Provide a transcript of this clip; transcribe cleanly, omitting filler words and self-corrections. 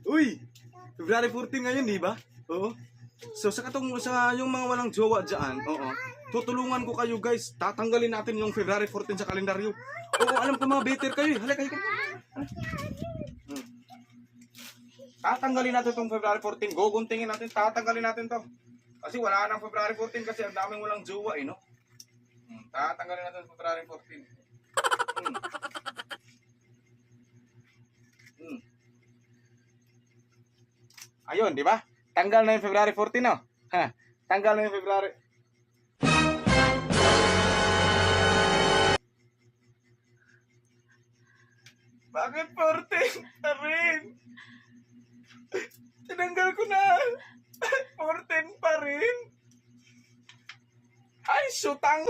Uy! February 14 ngayon, di ba? Oo. So sa yung mga walang jowa diyan, oo. Tutulungan ko kayo guys. Tatanggalin natin yung February 14 sa kalendaryo. Oo, alam ko mga better kayo. Halika kayo. Tatanggalin natin tong February 14. Guguntingin natin, tatanggalin natin to. Kasi wala nang February 14 kasi ang daming walang jowa eh, no? Tatanggalin natin yung February 14. Hmm. Hmm. Ayun, di ba? Tanggal na yung February 14, no? Ha? Tanggal na yung February. Bakit 14? Tarin! Tinanggal ko na. 14 pa rin. Ay, sutang.